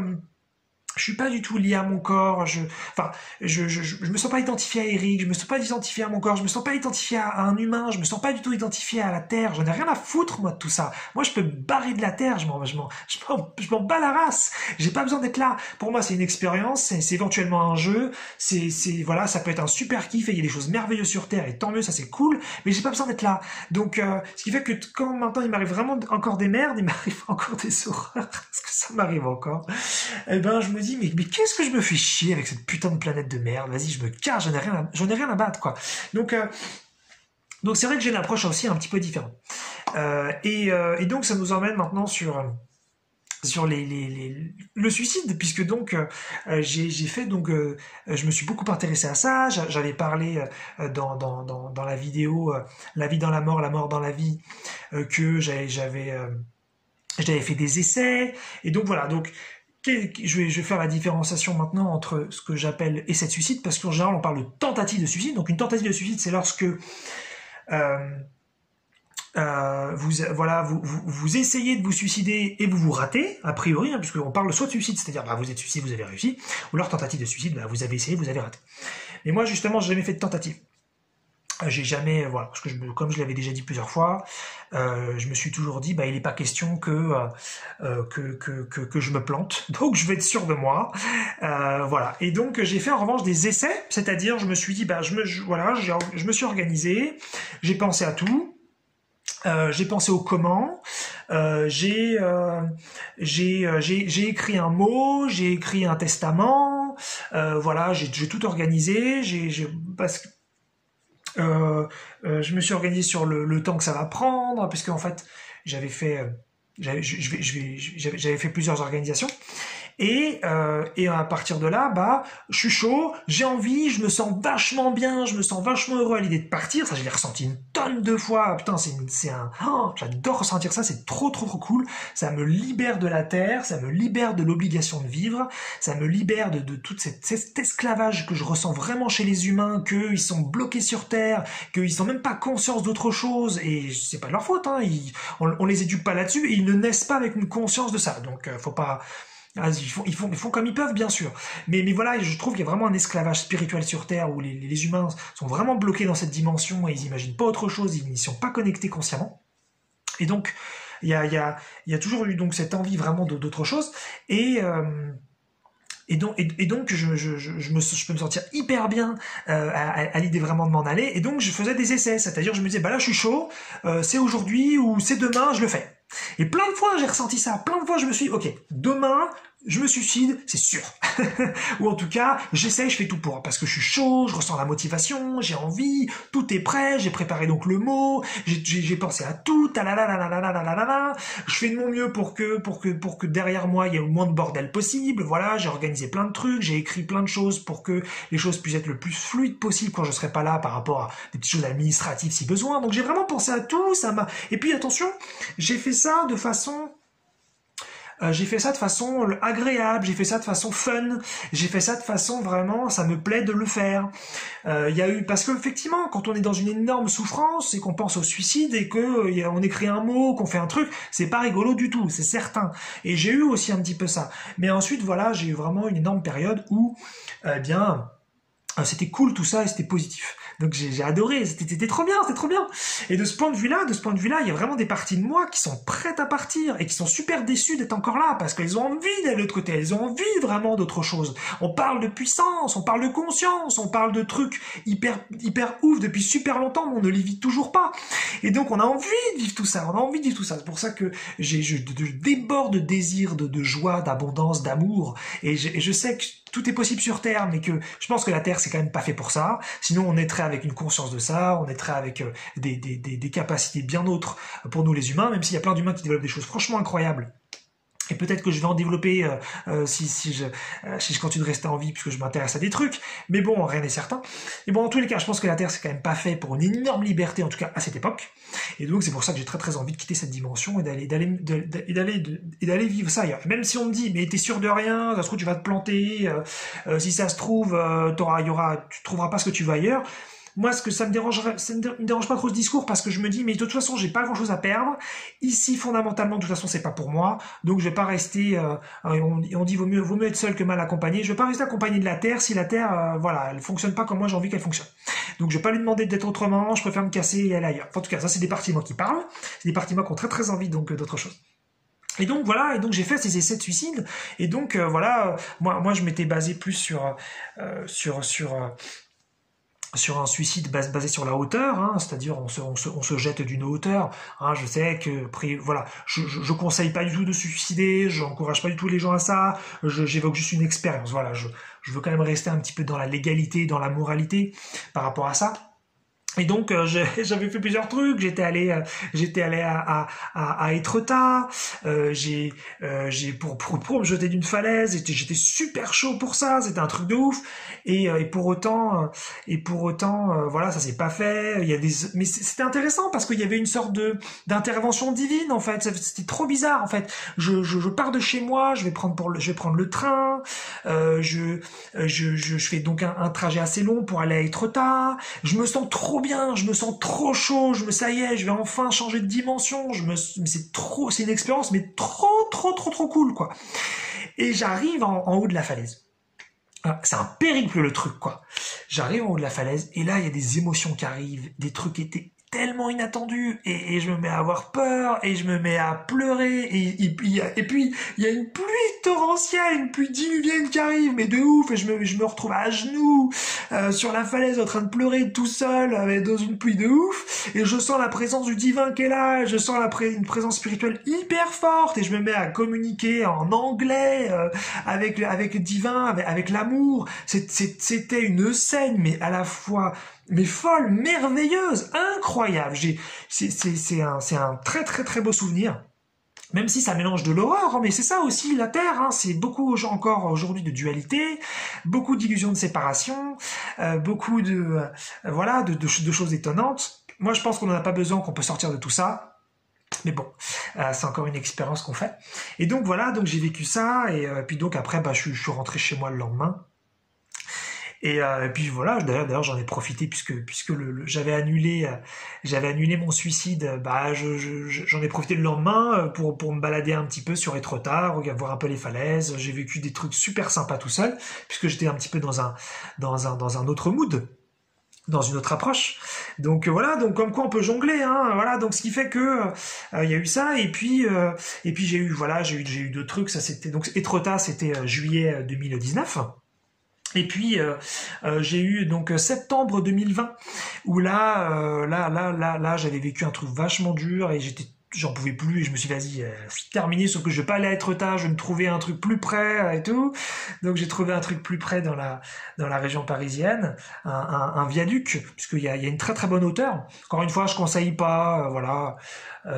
Je suis pas du tout lié à mon corps, je me sens pas identifié à Eric, je me sens pas identifié à mon corps, je me sens pas identifié à un humain, je me sens pas du tout identifié à la Terre, j'en ai rien à foutre, moi, de tout ça. Moi, je peux me barrer de la Terre, je m'en bats la race. J'ai pas besoin d'être là. Pour moi, c'est une expérience, c'est éventuellement un jeu, voilà, ça peut être un super kiff et il y a des choses merveilleuses sur Terre et tant mieux, ça c'est cool, mais j'ai pas besoin d'être là. Donc, ce qui fait que quand maintenant il m'arrive vraiment encore des merdes, il m'arrive encore des horreurs, parce que ça m'arrive encore, eh ben, je me dis, mais qu'est-ce que je me fais chier avec cette putain de planète de merde, vas-y, je me cache, j'en ai rien à battre, quoi. Donc c'est vrai que j'ai une approche aussi un petit peu différente. Et donc ça nous emmène maintenant sur le suicide, puisque donc j'ai fait donc je me suis beaucoup intéressé à ça. J'avais parlé dans la vidéo La vie dans la mort dans la vie, que j'avais fait des essais, et donc voilà, donc je vais faire la différenciation maintenant entre ce que j'appelle essai de suicide, parce qu'en général on parle de tentative de suicide. Donc une tentative de suicide, c'est lorsque vous essayez de vous suicider et vous ratez, a priori, hein, puisqu'on parle soit de suicide, c'est-à-dire vous êtes suicide, vous avez réussi, ou alors tentative de suicide, vous avez essayé, vous avez raté. Mais moi justement, j'ai jamais fait de tentative. J'ai jamais, voilà, parce que comme je l'avais déjà dit plusieurs fois, je me suis toujours dit, il n'est pas question que je me plante, donc je vais être sûr de moi, voilà. Et donc j'ai fait en revanche des essais, c'est-à-dire je me suis dit, je me suis organisé, j'ai pensé à tout. J'ai pensé au comment, j'ai écrit un mot, j'ai écrit un testament, voilà, j'ai tout organisé, parce que je me suis organisé sur le temps que ça va prendre, parce qu'en fait, j'avais fait, j'avais fait plusieurs organisations. Et à partir de là, je suis chaud, j'ai envie, je me sens vachement bien, je me sens vachement heureux à l'idée de partir. Ça, je l'ai ressenti une tonne de fois. Putain, j'adore ressentir ça, c'est trop cool. Ça me libère de la terre, ça me libère de l'obligation de vivre, ça me libère de tout cet esclavage que je ressens vraiment chez les humains, qu'ils sont bloqués sur terre, qu'ils n'ont même pas conscience d'autre chose. Et c'est pas de leur faute, hein. On les éduque pas là-dessus, et ils ne naissent pas avec une conscience de ça. Donc, faut pas. Ils font comme ils peuvent, bien sûr. Mais voilà, je trouve qu'il y a vraiment un esclavage spirituel sur Terre où les humains sont vraiment bloqués dans cette dimension et ils imaginent pas autre chose, ils n'y sont pas connectés consciemment. Et donc, il y a toujours eu donc cette envie vraiment d'autre chose. Et donc, je peux me sentir hyper bien à l'idée vraiment de m'en aller. Et donc, je faisais des essais, c'est-à-dire je me disais, là, je suis chaud, c'est aujourd'hui ou c'est demain, je le fais. Et plein de fois, j'ai ressenti ça. Plein de fois, je me suis dit, ok, demain, je me suicide, c'est sûr. Ou en tout cas, j'essaie, je fais tout pour. Parce que je suis chaud, je ressens la motivation, j'ai envie, tout est prêt, j'ai préparé donc le mot, j'ai pensé à tout, je fais de mon mieux pour que derrière moi, il y ait le moins de bordel possible. Voilà, j'ai organisé plein de trucs, j'ai écrit plein de choses pour que les choses puissent être le plus fluides possible quand je serai pas là par rapport à des petites choses administratives si besoin. Donc j'ai vraiment pensé à tout, Et puis attention, j'ai fait ça de façon agréable, j'ai fait ça de façon fun, j'ai fait ça de façon vraiment, ça me plaît de le faire. Parce que effectivement, quand on est dans une énorme souffrance et qu'on pense au suicide et que on écrit un mot, qu'on fait un truc, c'est pas rigolo du tout, c'est certain. Et j'ai eu aussi un petit peu ça. Mais ensuite, voilà, j'ai eu vraiment une énorme période où, c'était cool tout ça et c'était positif. Donc j'ai adoré, c'était trop bien, c'était trop bien. Et de ce point de vue-là, il y a vraiment des parties de moi qui sont prêtes à partir et qui sont super déçues d'être encore là parce qu'elles ont envie d'aller de l'autre côté, elles ont envie vraiment d'autre chose. On parle de puissance, on parle de conscience, on parle de trucs hyper ouf depuis super longtemps, mais on ne les vit toujours pas. Et donc on a envie de vivre tout ça, C'est pour ça que je déborde de désir, de joie, d'abondance, d'amour. Et je sais que tout est possible sur Terre, mais que je pense que la Terre c'est quand même pas fait pour ça. Sinon on naîtrait avec une conscience de ça, on naîtrait avec des capacités bien autres pour nous les humains, même s'il y a plein d'humains qui développent des choses franchement incroyables. Et peut-être que je vais en développer si je continue de rester en vie puisque je m'intéresse à des trucs. Mais bon, rien n'est certain. Et bon, en tous les cas, je pense que la Terre c'est quand même pas fait pour une énorme liberté, en tout cas à cette époque. Et donc c'est pour ça que j'ai très envie de quitter cette dimension et d'aller vivre ça ailleurs. Même si on me dit, mais t'es sûr de rien, ça se trouve tu vas te planter, si ça se trouve, tu trouveras pas ce que tu veux ailleurs. Moi, ça me dérange pas trop ce discours parce que je me dis, mais de toute façon, j'ai pas grand chose à perdre. Ici, fondamentalement, de toute façon, c'est pas pour moi. Donc, je vais pas rester, on dit vaut mieux être seul que mal accompagné. Je vais pas rester accompagné de la Terre si la Terre, elle fonctionne pas comme moi j'ai envie qu'elle fonctionne. Donc, je vais pas lui demander d'être autrement, je préfère me casser et aller ailleurs. Enfin, en tout cas, ça, c'est des parties de moi qui parlent. C'est des parties de moi qui ont très envie, donc, d'autre chose. Et donc voilà, j'ai fait ces essais de suicide. Et donc, moi, je m'étais basé plus sur un suicide basé sur la hauteur, hein, c'est-à-dire on se jette d'une hauteur. Hein, je sais que je conseille pas du tout de se suicider, j'encourage pas du tout les gens à ça, j'évoque juste une expérience. Voilà, je veux quand même rester un petit peu dans la légalité, dans la moralité par rapport à ça. Et donc j'avais fait plusieurs trucs, j'étais allé à Étretat, pour me jeter d'une falaise, j'étais super chaud pour ça, c'était un truc de ouf. Et pour autant voilà, ça s'est pas fait. Mais c'était intéressant parce qu'il y avait une sorte d'intervention divine en fait. C'était trop bizarre en fait. Je pars de chez moi, je vais prendre le train, je fais donc un trajet assez long pour aller à Étretat. Je me sens trop bien, je me sens trop chaud, ça y est, je vais enfin changer de dimension, c'est une expérience, mais trop cool, quoi. Et j'arrive en haut de la falaise. C'est un périple, le truc, quoi. J'arrive en haut de la falaise, et là, il y a des émotions qui arrivent, des trucs qui étaient tellement inattendus, et je me mets à avoir peur, et je me mets à pleurer, et puis il y a une pluie torrentielle, une pluie diluvienne qui arrive, mais de ouf, et je me retrouve à genoux sur la falaise en train de pleurer tout seul dans une pluie de ouf, et je sens la présence du divin qui est là, et je sens une présence spirituelle hyper forte, et je me mets à communiquer en anglais avec le divin, avec l'amour. C'était une scène, mais à la fois folle, merveilleuse, incroyable. C'est un très beau souvenir. Même si ça mélange de l'horreur, hein, mais c'est ça aussi la Terre, hein, c'est beaucoup encore aujourd'hui de dualité, beaucoup d'illusions de séparation, beaucoup de choses étonnantes. Moi je pense qu'on n'en a pas besoin, qu'on peut sortir de tout ça. Mais bon, c'est encore une expérience qu'on fait. Et donc voilà, donc j'ai vécu ça, et puis donc après je suis rentré chez moi le lendemain. Et puis voilà, d'ailleurs j'en ai profité puisque j'avais annulé mon suicide. J'en ai profité le lendemain pour me balader un petit peu sur Étretat, voir un peu les falaises. J'ai vécu des trucs super sympas tout seul puisque j'étais un petit peu dans un autre mood, dans une autre approche. Donc voilà, donc comme quoi on peut jongler, hein. Voilà, donc ce qui fait que il y a eu ça, et puis j'ai eu d'autres trucs. Ça c'était donc Étretat, c'était juillet 2019. Et puis j'ai eu donc septembre 2020 où là j'avais vécu un truc vachement dur, et j'en pouvais plus, et je me suis dit vas-y, c'est terminé, sauf que je vais pas aller à Étretat, je vais me trouver un truc plus près et tout. Donc j'ai trouvé un truc plus près dans la région parisienne, un viaduc, puisqu'il y a une très bonne hauteur. Encore une fois, je conseille pas, voilà.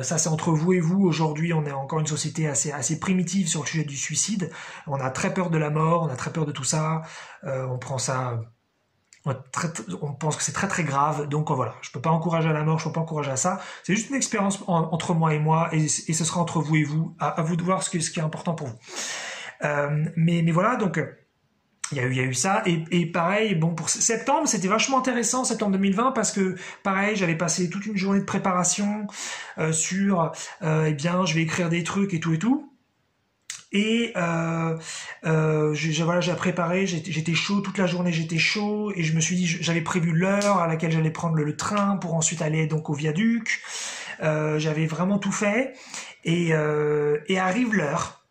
Ça c'est entre vous et vous. Aujourd'hui, on est encore une société assez primitive sur le sujet du suicide. On a très peur de la mort, on a très peur de tout ça. On prend ça, on pense que c'est très grave. Donc voilà, je peux pas encourager à la mort, je peux pas encourager à ça. C'est juste une expérience entre moi et moi, et ce sera entre vous et vous. À vous de voir ce qui est important pour vous. Mais voilà, donc il y a eu ça, et pareil, bon, pour septembre, c'était vachement intéressant, septembre 2020, parce que pareil, j'avais passé toute une journée de préparation sur je vais écrire des trucs et tout. Et j'ai préparé, j'étais chaud toute la journée, j'étais chaud, et je me suis dit, j'avais prévu l'heure à laquelle j'allais prendre le train pour ensuite aller donc au viaduc. J'avais vraiment tout fait, et arrive l'heure.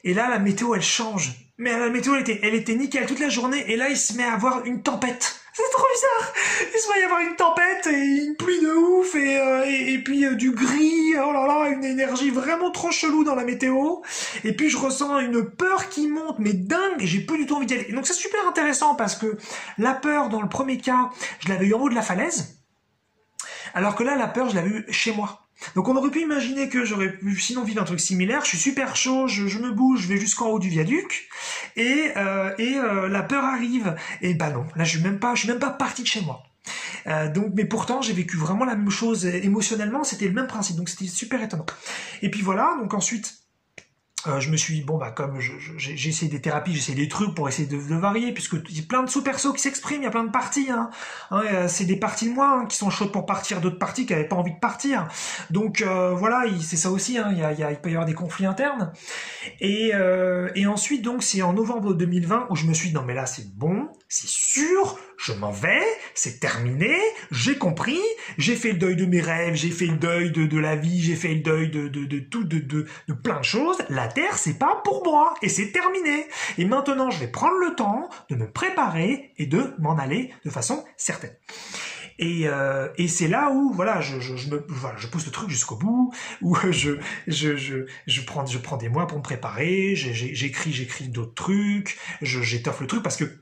Et là, la météo, elle change. Mais la météo, elle était nickel toute la journée, et là, il se met à avoir une tempête. C'est trop bizarre. Il se met à avoir une tempête, et une pluie de ouf, et puis du gris, oh là là, une énergie vraiment trop chelou dans la météo. Et puis je ressens une peur qui monte, mais dingue, et j'ai plus du tout envie d'y aller. Et donc c'est super intéressant, parce que la peur, dans le premier cas, je l'avais eu en haut de la falaise, alors que là, la peur, je l'avais eu chez moi. Donc on aurait pu imaginer que j'aurais pu sinon vivre un truc similaire. Je suis super chaud, je me bouge, je vais jusqu'en haut du viaduc, et la peur arrive. Et non, là je suis même pas parti de chez moi. Mais pourtant j'ai vécu vraiment la même chose émotionnellement, c'était le même principe, donc c'était super étonnant. Et puis voilà, donc ensuite je me suis dit, comme j'ai essayé des thérapies, j'ai essayé des trucs pour essayer de varier, puisque il y a plein de sous-persos qui s'expriment, il y a plein de parties, c'est des parties de moi qui sont chaudes pour partir, d'autres parties qui n'avaient pas envie de partir. Donc voilà, c'est ça aussi, il peut y avoir des conflits internes. Et ensuite, donc, c'est en novembre 2020 où je me suis dit, non mais là c'est bon, c'est sûr, je m'en vais, c'est terminé, j'ai compris, j'ai fait le deuil de mes rêves, j'ai fait le deuil de la vie, j'ai fait le deuil de plein de choses. La Terre, c'est pas pour moi, et c'est terminé. Et maintenant, je vais prendre le temps de me préparer et de m'en aller de façon certaine. Et c'est là où je pousse le truc jusqu'au bout, où je prends des mois pour me préparer, j'écris d'autres trucs, j'étoffe le truc, parce que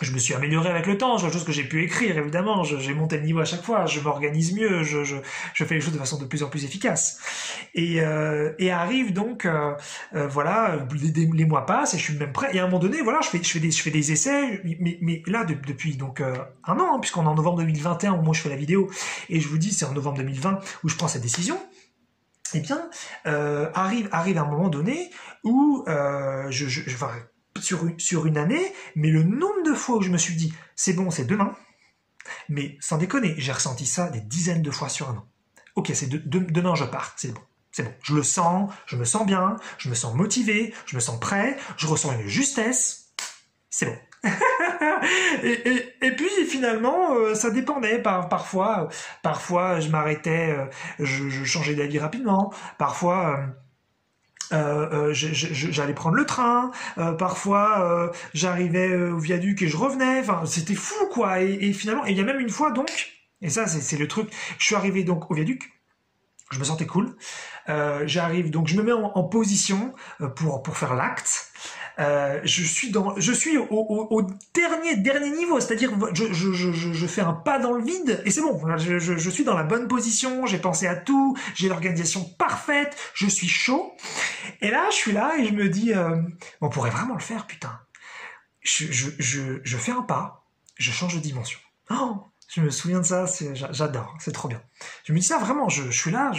je me suis amélioré avec le temps, chose que j'ai pu écrire, évidemment, j'ai monté le niveau à chaque fois, je m'organise mieux, je fais les choses de façon de plus en plus efficace. Et arrive donc, les mois passent, et je suis même prêt, et à un moment donné, voilà, je fais des essais, mais là, depuis donc un an, puisqu'on est en novembre 2021, au moment où je fais la vidéo, et je vous dis, c'est en novembre 2020 où je prends cette décision. Eh bien, arrive un moment donné où sur une année, mais le nombre de fois où je me suis dit, c'est bon, c'est demain, Mais sans déconner, j'ai ressenti ça des dizaines de fois sur un an. Ok, c'est demain je pars, c'est bon. C'est bon, je le sens, je me sens bien, je me sens motivé, je me sens prêt, je ressens une justesse, c'est bon. et puis finalement, ça dépendait. Parfois je m'arrêtais, je changeais d'avis rapidement. Parfois, j'allais prendre le train. Parfois, j'arrivais au viaduc et je revenais. Enfin, c'était fou, quoi. Et finalement, il y a même une fois donc, et ça c'est le truc. Je suis arrivé donc au viaduc. Je me sentais cool. J'arrive donc, je me mets en position pour faire l'acte. Je suis au dernier niveau, c'est-à-dire je fais un pas dans le vide et c'est bon. Je suis dans la bonne position, j'ai pensé à tout, j'ai l'organisation parfaite, je suis chaud. Et là, je suis là et je me dis, on pourrait vraiment le faire, putain. Je fais un pas, je change de dimension. Oh, je me souviens de ça, j'adore, c'est trop bien. Je me dis ça vraiment, je suis là,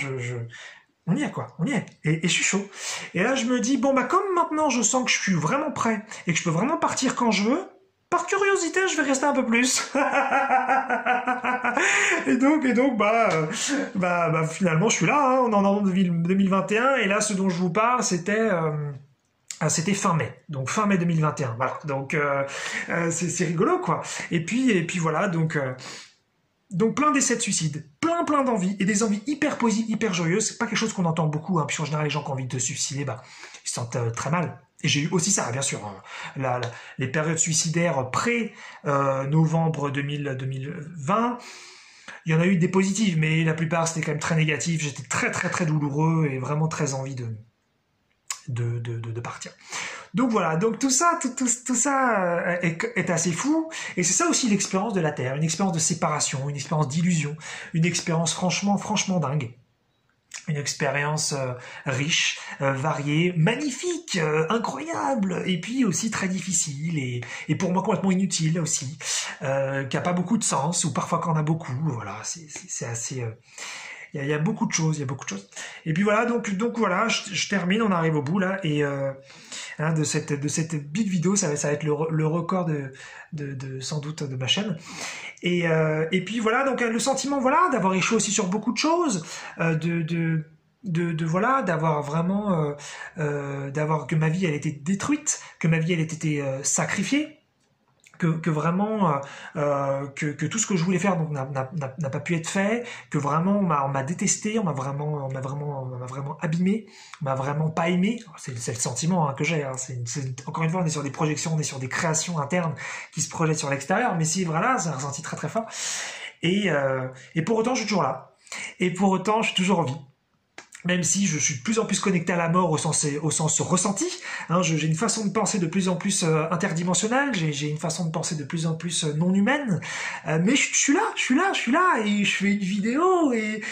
on y est quoi, on y est. Et je suis chaud. Et là je me dis, bon bah comme maintenant je sens que je suis vraiment prêt et que je peux vraiment partir quand je veux, par curiosité je vais rester un peu plus. et donc bah finalement je suis là, hein, on est en 2021 et là ce dont je vous parle c'était fin mai, donc fin mai 2021, voilà, donc c'est rigolo quoi. Et puis voilà, donc plein d'essais de suicide, plein d'envies, et des envies hyper positives, hyper joyeuses, c'est pas quelque chose qu'on entend beaucoup, hein, puisqu'en général les gens qui ont envie de se suicider, bah, ils se sentent très mal. Et j'ai eu aussi ça, bien sûr, hein, les périodes suicidaires pré-novembre 2020, il y en a eu des positives, mais la plupart c'était quand même très négatif, j'étais très douloureux et vraiment très envie de partir. Donc voilà, donc tout ça est assez fou, et c'est ça aussi l'expérience de la Terre, une expérience de séparation, une expérience d'illusion, une expérience franchement dingue. Une expérience riche, variée, magnifique, incroyable, et puis aussi très difficile, et pour moi complètement inutile aussi, qui a pas beaucoup de sens, ou parfois qu'on a beaucoup, voilà, c'est assez... Il y a beaucoup de choses, Et puis voilà, donc voilà, je termine, on arrive au bout là, et hein, de cette big vidéo, ça va être le record de sans doute de ma chaîne. Et puis voilà, donc le sentiment, voilà, d'avoir échoué aussi sur beaucoup de choses, voilà, d'avoir vraiment, d'avoir que ma vie elle était détruite, que ma vie elle était sacrifiée. Que vraiment que tout ce que je voulais faire donc n'a pas pu être fait, que vraiment on m'a détesté, on m'a vraiment abîmé, on m'a vraiment pas aimé. C'est le sentiment hein, que j'ai. Hein. Encore une fois, on est sur des projections, on est sur des créations internes qui se projettent sur l'extérieur. Mais si voilà, c'est un ressenti très fort. Et pour autant, je suis toujours là. Et pour autant, je suis toujours en vie. Même si je suis de plus en plus connecté à la mort au sens ressenti, hein, j'ai une façon de penser de plus en plus interdimensionnelle, j'ai une façon de penser de plus en plus non humaine, mais je suis là, et je fais une vidéo, et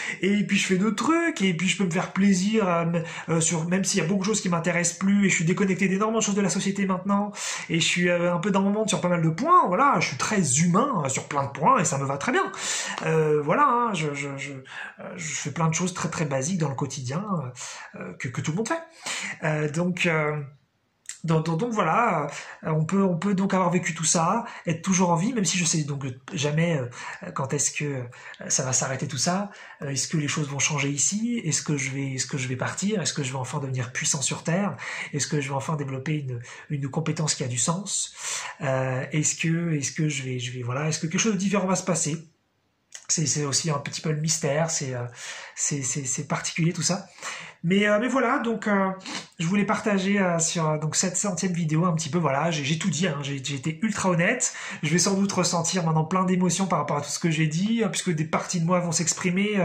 puis je fais d'autres trucs, et puis je peux me faire plaisir, même s'il y a beaucoup de choses qui m'intéressent plus, et je suis déconnecté d'énormément de choses de la société maintenant, et je suis un peu dans mon monde sur pas mal de points, voilà, je suis très humain sur plein de points, et ça me va très bien. Voilà, hein, je fais plein de choses très basiques dans le quotidien, que tout le monde fait. Donc voilà, on peut donc avoir vécu tout ça, être toujours en vie, même si je sais donc jamais quand est-ce que ça va s'arrêter tout ça. Est-ce que les choses vont changer ici? Est-ce que je vais partir? Est-ce que je vais enfin devenir puissant sur Terre? Est-ce que je vais enfin développer une compétence qui a du sens? Est-ce que je vais voilà, est-ce que quelque chose de différent va se passer? C'est aussi un petit peu le mystère, c'est particulier tout ça. Mais voilà, donc je voulais partager sur donc cette 100e vidéo un petit peu, voilà, j'ai tout dit, hein, j'ai été ultra honnête. Je vais sans doute ressentir maintenant plein d'émotions par rapport à tout ce que j'ai dit, puisque des parties de moi vont s'exprimer,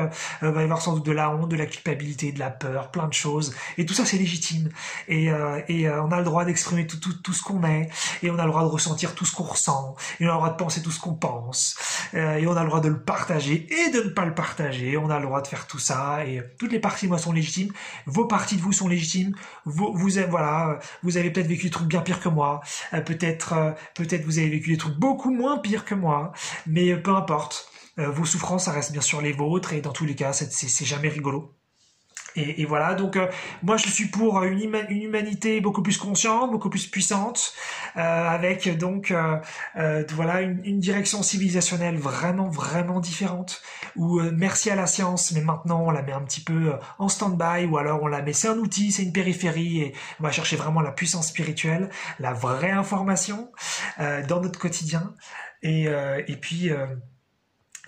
va y avoir sans doute de la honte, de la culpabilité, de la peur, plein de choses. Et tout ça c'est légitime. Et on a le droit d'exprimer tout ce qu'on est, et on a le droit de ressentir tout ce qu'on ressent, et on a le droit de penser tout ce qu'on pense, et on a le droit de le partager et de ne pas le partager, on a le droit de faire tout ça, et toutes les parties de moi sont légitimes. Vos parties de vous sont légitimes. Vous avez peut-être vécu des trucs bien pires que moi. Peut-être vous avez vécu des trucs beaucoup moins pires que moi. Mais peu importe. Vos souffrances, ça reste bien sûr les vôtres. Et dans tous les cas, c'est jamais rigolo. Et voilà, donc moi je suis pour une humanité beaucoup plus consciente, beaucoup plus puissante, avec donc voilà une direction civilisationnelle vraiment vraiment différente. Où merci à la science, mais maintenant on la met un petit peu en stand-by, ou alors on la met, c'est un outil, c'est une périphérie, et on va chercher vraiment la puissance spirituelle, la vraie information dans notre quotidien. Et puis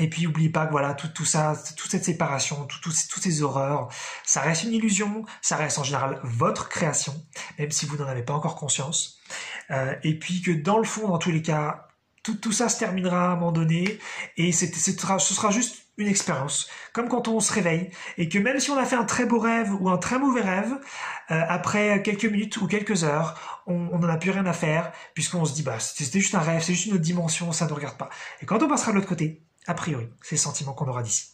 et puis, n'oubliez pas que voilà, tout ça, toute cette séparation, toutes ces horreurs, ça reste une illusion, ça reste en général votre création, même si vous n'en avez pas encore conscience. Et puis que dans le fond, dans tous les cas, tout ça se terminera à un moment donné, et ce sera juste une expérience, comme quand on se réveille, et que même si on a fait un très beau rêve ou un très mauvais rêve, après quelques minutes ou quelques heures, on n'en a plus rien à faire, puisqu'on se dit, bah, c'était juste un rêve, c'est juste une autre dimension, ça ne nous regarde pas. Et quand on passera de l'autre côté, a priori, c'est le sentiment qu'on aura d'ici.